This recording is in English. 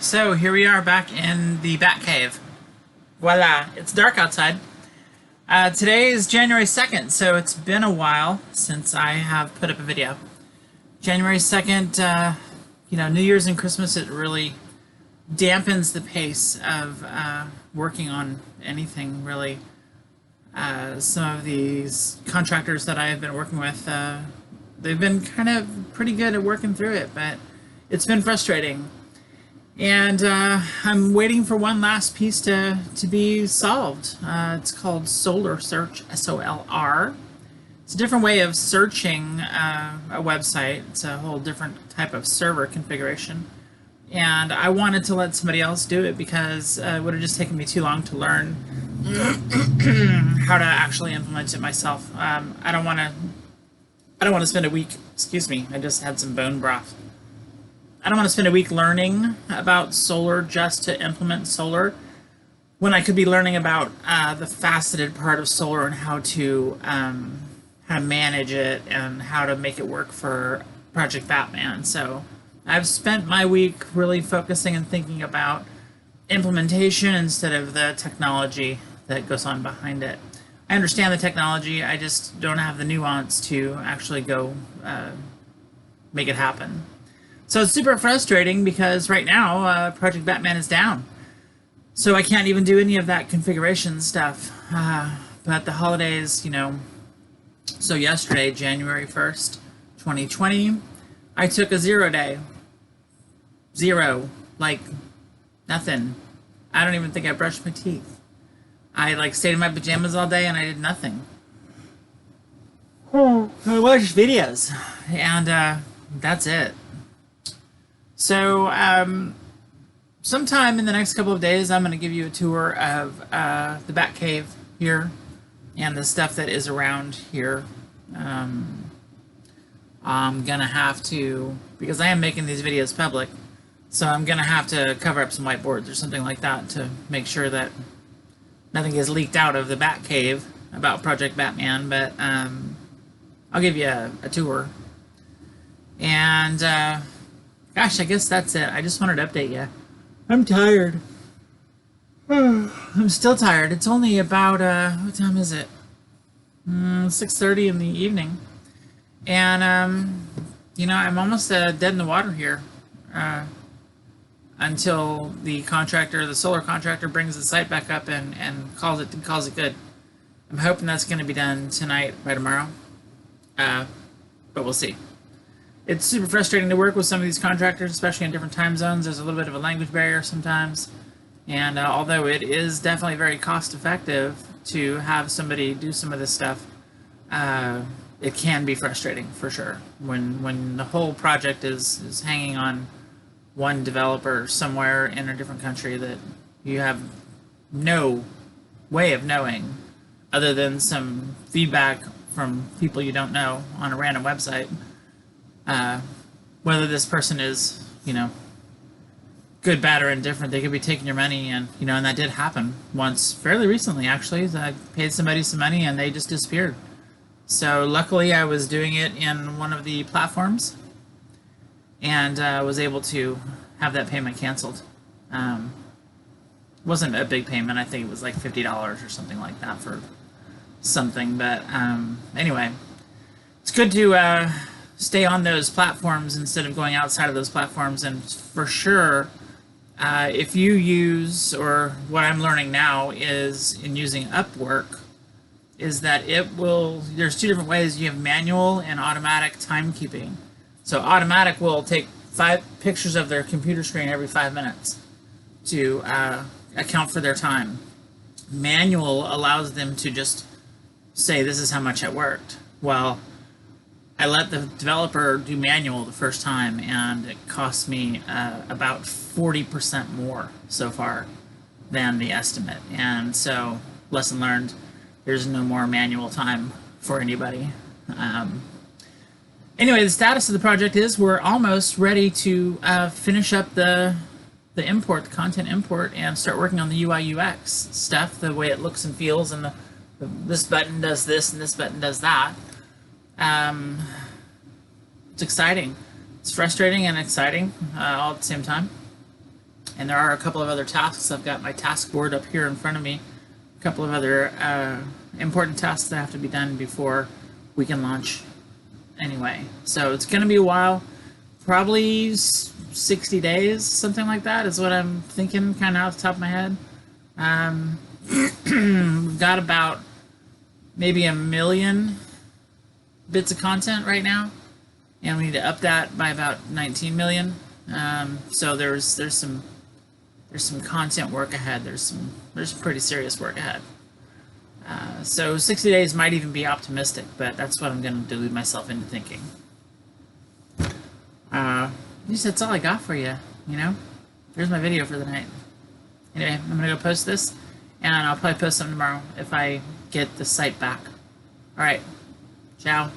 So here we are back in the Bat Cave. Voila, it's dark outside. Today is January 2nd, so it's been a while since I have put up a video. January 2nd, New Year's and Christmas, it really dampens the pace of working on anything, really. Some of these contractors that I have been working with, they've been kind of pretty good at working through it, but it's been frustrating. And I'm waiting for one last piece to be solved. It's called Solar Search, S-O-L-R. It's a different way of searching a website. It's a whole different type of server configuration. And I wanted to let somebody else do it because it would have just taken me too long to learn how to actually implement it myself. I don't want to spend a week. Excuse me, I just had some bone broth. I don't want to spend a week learning about solar just to implement solar when I could be learning about the faceted part of solar and how to manage it and how to make it work for Project Batman. So I've spent my week really focusing and thinking about implementation instead of the technology that goes on behind it. I understand the technology, I just don't have the nuance to actually go make it happen. So it's super frustrating because right now Project Batman is down. So I can't even do any of that configuration stuff. But the holidays, so yesterday, January 1st, 2020, I took a 0 day. Zero. Like, nothing. I don't even think I brushed my teeth. I stayed in my pajamas all day and I did nothing. I watched videos. And that's it. So, sometime in the next couple of days, I'm going to give you a tour of the Bat Cave here and the stuff that is around here. I'm going to have to, because I am making these videos public, so I'm going to have to cover up some whiteboards or something like that to make sure that nothing gets leaked out of the Bat Cave about Project Batman, but I'll give you a tour. And, gosh, I guess that's it. I just wanted to update you. I'm tired. I'm still tired. It's only about, what time is it? 6:30 in the evening. And, I'm almost dead in the water here. Until the solar contractor brings the site back up and calls it good. I'm hoping that's going to be done tonight, by tomorrow. But we'll see. It's super frustrating to work with some of these contractors, especially in different time zones. There's a little bit of a language barrier sometimes. And although it is definitely very cost effective to have somebody do some of this stuff, it can be frustrating for sure. When the whole project is hanging on one developer somewhere in a different country that you have no way of knowing other than some feedback from people you don't know on a random website. Whether this person is, good, bad, or indifferent, they could be taking your money, and that did happen once, fairly recently, actually. I paid somebody some money, and they just disappeared. So luckily, I was doing it in one of the platforms, and was able to have that payment canceled. It wasn't a big payment. I think it was like $50 or something like that for something. But anyway, it's good to stay on those platforms instead of going outside of those platforms. And for sure, if you use, or what I'm learning now is in using Upwork, is that there's two different ways. You have manual and automatic timekeeping. So automatic will take 5 pictures of their computer screen every 5 minutes to account for their time. Manual allows them to just say, this is how much I worked. Well, I let the developer do manual the first time, and it cost me about 40% more so far than the estimate. And so, lesson learned, there's no more manual time for anybody. Anyway, the status of the project is we're almost ready to finish up the import, the content import, and start working on the UI UX stuff, the way it looks and feels, and this button does this and this button does that. It's exciting. It's frustrating and exciting all at the same time. And there are a couple of other tasks. I've got my task board up here in front of me. A couple of other important tasks that have to be done before we can launch anyway. So it's going to be a while. Probably 60 days, something like that is what I'm thinking, kind of off the top of my head. We've got about maybe 1 million bits of content right now, and we need to up that by about 19 million. So there's some content work ahead. There's some pretty serious work ahead. So 60 days might even be optimistic, but that's what I'm going to delude myself into thinking. That's all I got for you, you know? There's my video for the night. Anyway, I'm going to go post this, and I'll probably post something tomorrow if I get the site back. Alright, ciao.